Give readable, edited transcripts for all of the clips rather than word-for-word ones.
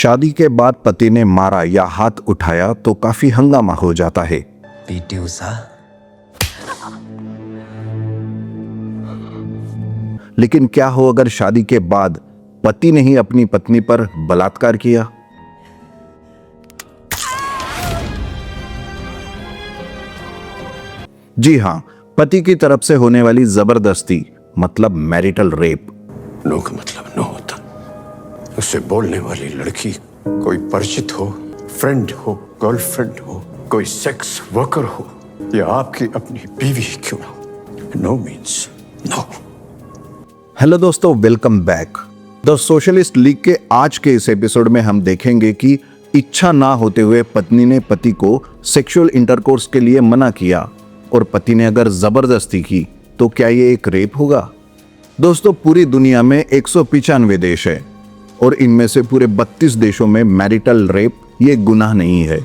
शादी के बाद पति ने मारा या हाथ उठाया तो काफी हंगामा हो जाता है। लेकिन क्या हो अगर शादी के बाद पति ने ही अपनी पत्नी पर बलात्कार किया? जी हां, पति की तरफ से होने वाली जबरदस्ती मतलब मैरिटल रेप। नो का मतलब नो होता। उससे बोलने वाली लड़की कोई परिचित हो, फ्रेंड हो, गर्लफ्रेंड हो, कोई सेक्स वर्कर हो या आपकी अपनी बीवी क्यों ना हो, नो मीन्स नो। हेलो दोस्तों, welcome back. The socialist league के आज के इस एपिसोड में हम देखेंगे कि इच्छा ना होते हुए पत्नी ने पति को सेक्सुअल इंटरकोर्स के लिए मना किया और पति ने अगर जबरदस्ती की तो क्या ये एक रेप होगा? दोस्तों, पूरी दुनिया में 195 देश है और इनमें से पूरे 32 देशों में मैरिटल रेप ये गुनाह नहीं है।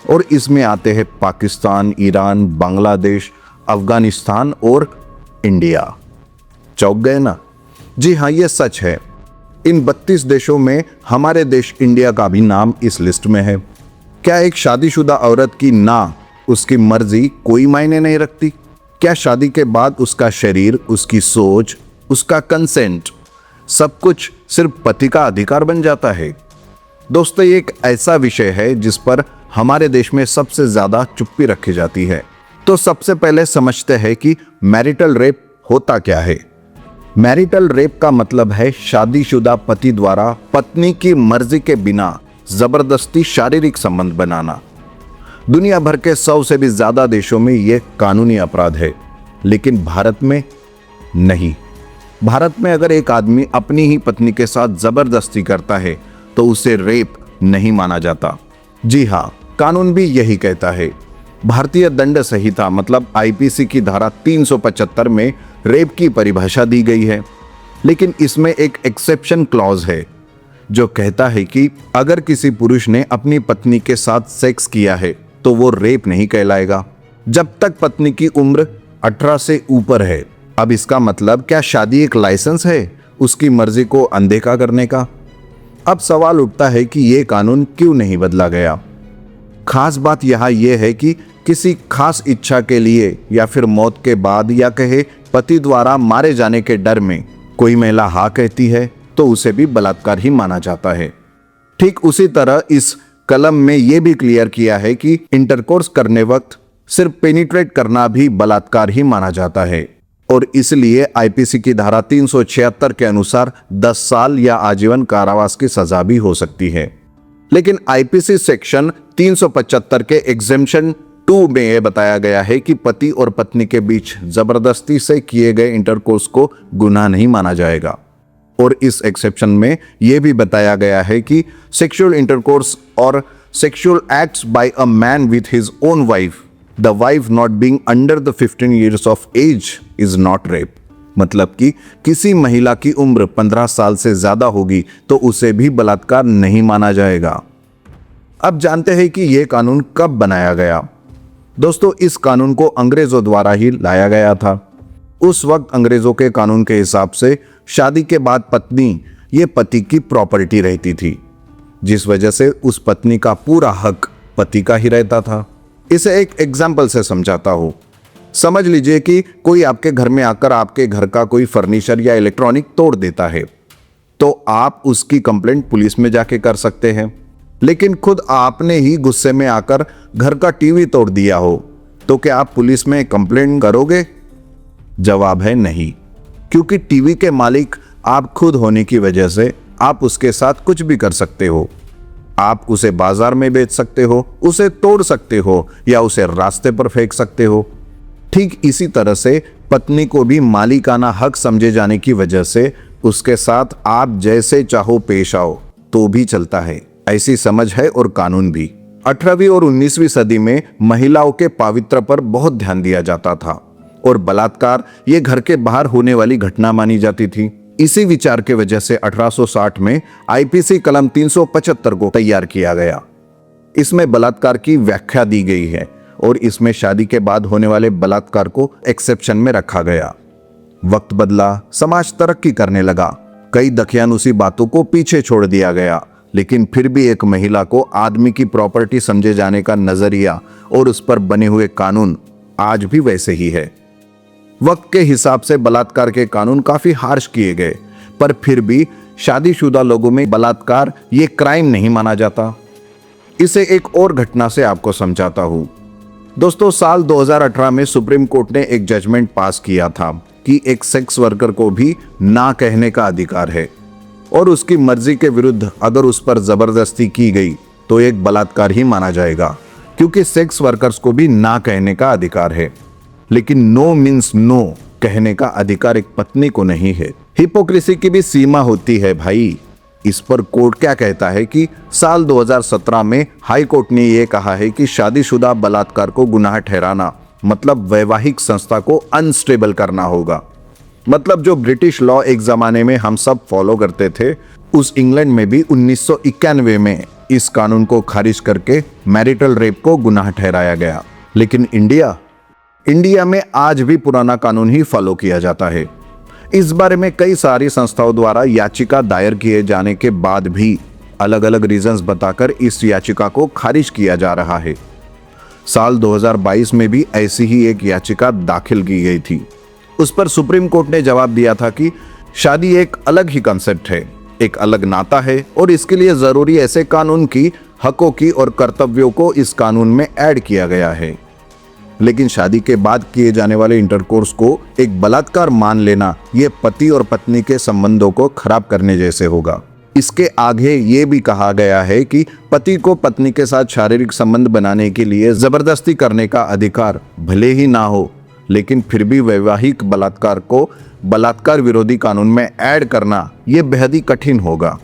और इसमें आते हैं पाकिस्तान, ईरान, बांग्लादेश, अफगानिस्तान और इंडिया। चौंक गए ना? जी हाँ, ये सच है। इन 32 देशों में हमारे देश इंडिया का भी नाम इस लिस्ट में है। क्या एक शादीशुदा औरत की ना उसकी मर्जी कोई मायने नहीं रखती? क्या शादी के बाद उसका शरीर, उसकी सोच, उसका कंसेंट सब कुछ सिर्फ पति का अधिकार बन जाता है? दोस्तों, ये एक ऐसा विषय है जिस पर हमारे देश में सबसे ज्यादा चुप्पी रखी जाती है। तो सबसे पहले समझते हैं कि मैरिटल रेप होता क्या है। मैरिटल रेप का मतलब है शादीशुदा पति द्वारा पत्नी की मर्जी के बिना जबरदस्ती शारीरिक संबंध बनाना। दुनिया भर के 100 से भी ज्यादा देशों में यह कानूनी अपराध है, लेकिन भारत में नहीं। भारत में अगर एक आदमी अपनी ही पत्नी के साथ जबरदस्ती करता है तो उसे रेप नहीं माना जाता। जी हाँ, कानून भी यही कहता है। भारतीय दंड संहिता मतलब आईपीसी की धारा 375 में रेप की परिभाषा दी गई है, लेकिन इसमें एक एक्सेप्शन क्लॉज है जो कहता है कि अगर किसी पुरुष ने अपनी पत्नी के साथ सेक्स किया है तो वो रेप नहीं कहलाएगा जब तक पत्नी की उम्र 18 से ऊपर है। अब इसका मतलब क्या शादी एक लाइसेंस है उसकी मर्जी को अनदेखा करने का? अब सवाल उठता है कि यह कानून क्यों नहीं बदला गया। खास बात यहां यह है कि किसी खास इच्छा के लिए या फिर मौत के बाद या कहे पति द्वारा मारे जाने के डर में कोई महिला हाँ कहती है तो उसे भी बलात्कार ही माना जाता है। ठीक उसी तरह इस कलम में यह भी क्लियर किया है कि इंटरकोर्स करने वक्त सिर्फ पेनिट्रेट करना भी बलात्कार ही माना जाता है और इसलिए आईपीसी की धारा 376 के अनुसार 10 साल या आजीवन कारावास की सजा भी हो सकती है। लेकिन आईपीसी सेक्शन 375 के एग्जेम्पशन 2 में यह बताया गया है कि पति और पत्नी के बीच जबरदस्ती से किए गए इंटरकोर्स को गुनाह नहीं माना जाएगा। और इस एक्सेप्शन में यह भी बताया गया है कि सेक्सुअल इंटरकोर्स और sexual acts by a man with his own wife, the wife not being under the 15 years of age is not rape. मतलब कि किसी महिला की उम्र 15 साल से ज्यादा होगी तो उसे भी बलात्कार नहीं माना जाएगा। अब जानते हैं कि यह कानून कब बनाया गया। दोस्तों, इस कानून को अंग्रेजों द्वारा ही लाया गया था। उस वक्त अंग्रेजों के कानून के हिसाब से शादी के बाद पत्नी ये पति की प्रॉपर्टी रहती थी, जिस वजह से उस पत्नी का पूरा हक पति का ही रहता था। इसे एक एग्जाम्पल से समझाता हूं। समझ लीजिए कि कोई आपके घर में आकर आपके घर का कोई फर्नीचर या इलेक्ट्रॉनिक तोड़ देता है, तो आप उसकी कंप्लेंट पुलिस में जाके कर सकते हैं। लेकिन खुद आपने ही गुस्से में आकर घर का टीवी तोड़ दिया हो तो क्या आप पुलिस में कंप्लेंट करोगे? जवाब है नहीं, क्योंकि टीवी के मालिक आप खुद होने की वजह से आप उसके साथ कुछ भी कर सकते हो। आप उसे बाजार में बेच सकते हो, उसे तोड़ सकते हो या उसे रास्ते पर फेंक सकते हो। ठीक इसी तरह से पत्नी को भी मालिकाना हक समझे जाने की वजह से उसके साथ आप जैसे चाहो पेश आओ तो भी चलता है। ऐसी समझ है और कानून भी। 18वीं और 19वीं सदी में महिलाओं के पावित्र्य पर बहुत ध्यान दिया जाता था और बलात्कार ये घर के बाहर होने वाली घटना मानी जाती थी। इसी विचार के वजह से 1860 में आईपीसी कलम 375 को तैयार किया गया। इसमें बलात्कार की व्याख्या दी गई है और इसमें शादी के बाद होने वाले बलात्कार को एक्सेप्शन में रखा गया। वक्त बदला, समाज तरक्की करने लगा, कई दकियानुसी बातों को पीछे छोड़ दिया गया, लेकिन फिर भी एक महिला को आदमी की प्रॉपर्टी समझे जाने का नजरिया और उस पर बने हुए कानून आज भी वैसे ही है। वक्त के हिसाब से बलात्कार के कानून काफी हार्श किए गए, पर फिर भी शादीशुदा लोगों में बलात्कार ये क्राइम नहीं माना जाता। इसे एक और घटना से आपको समझाता हूं। दोस्तों, साल 2018 में सुप्रीम कोर्ट ने एक जजमेंट पास किया था कि एक सेक्स वर्कर को भी ना कहने का अधिकार है और उसकी मर्जी के विरुद्ध अगर उस पर जबरदस्ती की गई तो एक बलात्कार ही माना जाएगा, क्योंकि सेक्स वर्कर्स को भी ना कहने का अधिकार है। लेकिन नो मीन्स नो कहने का अधिकार एक पत्नी को नहीं है। हिपोक्रेसी की भी सीमा होती है भाई। इस पर कोर्ट क्या कहता है कि साल 2017 में हाई कोर्ट ने यह कहा है कि शादीशुदा बलात्कार को गुनाह ठहराना मतलब वैवाहिक संस्था को अनस्टेबल करना होगा। मतलब जो ब्रिटिश लॉ एक जमाने में हम सब फॉलो करते थे, उस इंग्लैंड में भी 1991 में इस कानून को खारिज करके मैरिटल रेप को गुनाह ठहराया गया। लेकिन इंडिया में आज भी पुराना कानून ही फॉलो किया जाता है। इस बारे में कई सारी संस्थाओं द्वारा याचिका दायर किए जाने के बाद भी अलग अलग रीजंस बताकर इस याचिका को खारिज किया जा रहा है। साल 2022 में भी ऐसी ही एक याचिका दाखिल की गई थी। उस पर सुप्रीम कोर्ट ने जवाब दिया था कि शादी एक अलग ही कंसेप्ट है, एक अलग नाता है और इसके लिए जरूरी ऐसे कानून की हकों की और कर्तव्यों को इस कानून में ऐड किया गया है। लेकिन शादी के बाद किए जाने वाले इंटरकोर्स को एक बलात्कार मान लेना यह पति और पत्नी के संबंधों को खराब करने जैसे होगा। इसके आगे ये भी कहा गया है कि पति को पत्नी के साथ शारीरिक संबंध बनाने के लिए जबरदस्ती करने का अधिकार भले ही ना हो, लेकिन फिर भी वैवाहिक बलात्कार को बलात्कार विरोधी कानून में ऐड करना यह बेहद ही कठिन होगा।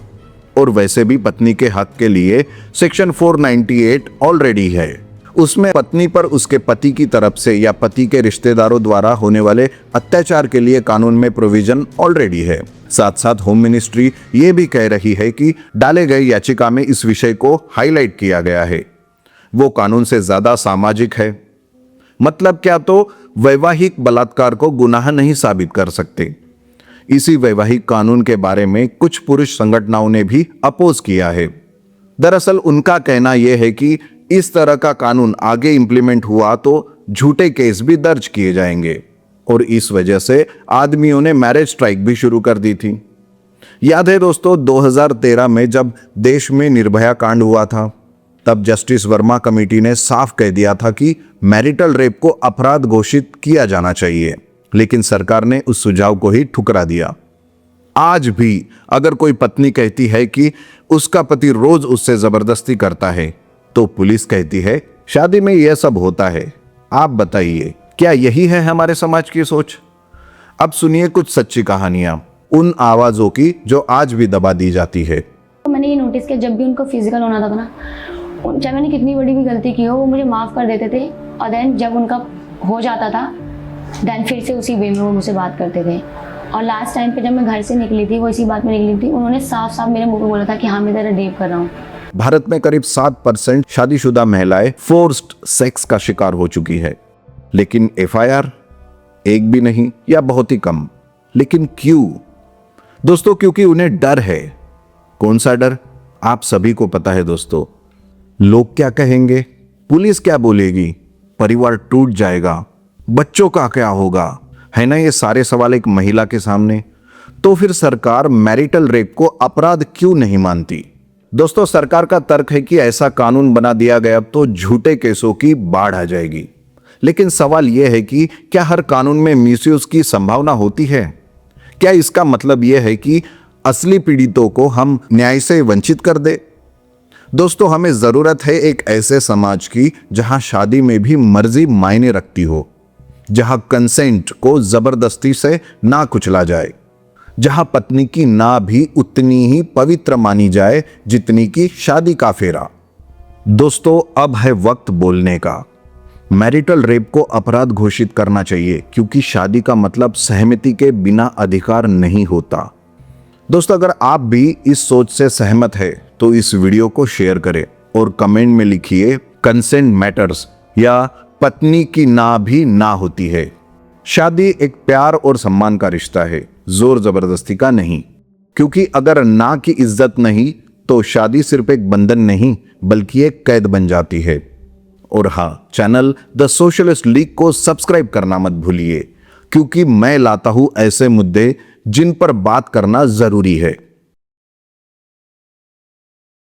और वैसे भी पत्नी के हक के लिए सेक्शन 498 ऑलरेडी है। उसमें पत्नी पर उसके पति की तरफ से या पति के रिश्तेदारों द्वारा होने वाले अत्याचार के लिए कानून में प्रोविजन ऑलरेडी है। साथ साथ होम मिनिस्ट्री ये भी कह रही है कि डाले गए याचिका में इस विषय को हाईलाइट किया गया है। वो कानून से ज्यादा सामाजिक है। मतलब क्या, तो वैवाहिक बलात्कार को गुनाह नहीं साबित कर सकते। इसी वैवाहिक कानून के बारे में कुछ पुरुष संगठनों ने भी अपोज किया है। दरअसल उनका कहना यह है कि इस तरह का कानून आगे इंप्लीमेंट हुआ तो झूठे केस भी दर्ज किए जाएंगे और इस वजह से आदमियों ने मैरिज स्ट्राइक भी शुरू कर दी थी। याद है दोस्तों, 2013 में जब देश में निर्भया कांड हुआ था, तब जस्टिस वर्मा कमेटी ने साफ कह दिया था कि मैरिटल रेप को अपराध घोषित किया जाना चाहिए, लेकिन सरकार ने उस सुझाव को ही ठुकरा दिया। आज भी अगर कोई पत्नी कहती है कि उसका पति रोज उससे जबरदस्ती करता है, तो पुलिस कहती है शादी में यह सब होता है। आप बताइए, क्या यही है हमारे समाज की सोच? अब सुनिए कुछ सच्ची कहानियां उन आवाजों की जो आज भी दबा दी जाती है। तो मैंने ये नोटिस किया, जब भी उनको फिजिकल होना था ना, चाहे मैंने कितनी बड़ी भी गलती की हो, वो मुझे माफ़ कर देते थे। और देन जब उनका हो जाता था, देन फिर से उसी वे में वो मुझसे बात करते थे। और लास्ट टाइम पे जब मैं घर से निकली थी, वो इसी बात में निकली थी, उन्होंने साफ साफ मेरे मुंह पे बोला था कि हाँ, मैं तेरा रेप कर रहा हूँ। भारत में करीब 7% शादीशुदा महिलाएं फोर्स्ड सेक्स का शिकार हो चुकी है, लेकिन एफआईआर एक भी नहीं या बहुत ही कम। लेकिन क्यों? दोस्तों, क्योंकि उन्हें डर है। कौन सा डर? आप सभी को पता है दोस्तों। लोग क्या कहेंगे, पुलिस क्या बोलेगी, परिवार टूट जाएगा, बच्चों का क्या होगा, है ना ये सारे सवाल एक महिला के सामने। तो फिर सरकार मैरिटल रेप को अपराध क्यों नहीं मानती? दोस्तों, सरकार का तर्क है कि ऐसा कानून बना दिया गया तो झूठे केसों की बाढ़ आ जाएगी। लेकिन सवाल यह है कि क्या हर कानून में मिसयूज की संभावना होती है? क्या इसका मतलब यह है कि असली पीड़ितों को हम न्याय से वंचित कर दे? दोस्तों, हमें जरूरत है एक ऐसे समाज की जहां शादी में भी मर्जी मायने रखती हो, जहां कंसेंट को जबरदस्ती से ना कुचला जाए, जहां पत्नी की ना भी उतनी ही पवित्र मानी जाए जितनी की शादी का फेरा। दोस्तों, अब है वक्त बोलने का। मैरिटल रेप को अपराध घोषित करना चाहिए, क्योंकि शादी का मतलब सहमति के बिना अधिकार नहीं होता। दोस्तों, अगर आप भी इस सोच से सहमत है तो इस वीडियो को शेयर करें और कमेंट में लिखिए कंसेंट मैटर्स या पत्नी की ना भी ना होती है। शादी एक प्यार और सम्मान का रिश्ता है, जोर जबरदस्ती का नहीं। क्योंकि अगर ना की इज्जत नहीं तो शादी सिर्फ एक बंधन नहीं बल्कि एक कैद बन जाती है। और हाँ, चैनल द सोशलिस्ट लीग को सब्सक्राइब करना मत भूलिए, क्योंकि मैं लाता हूं ऐसे मुद्दे जिन पर बात करना जरूरी है।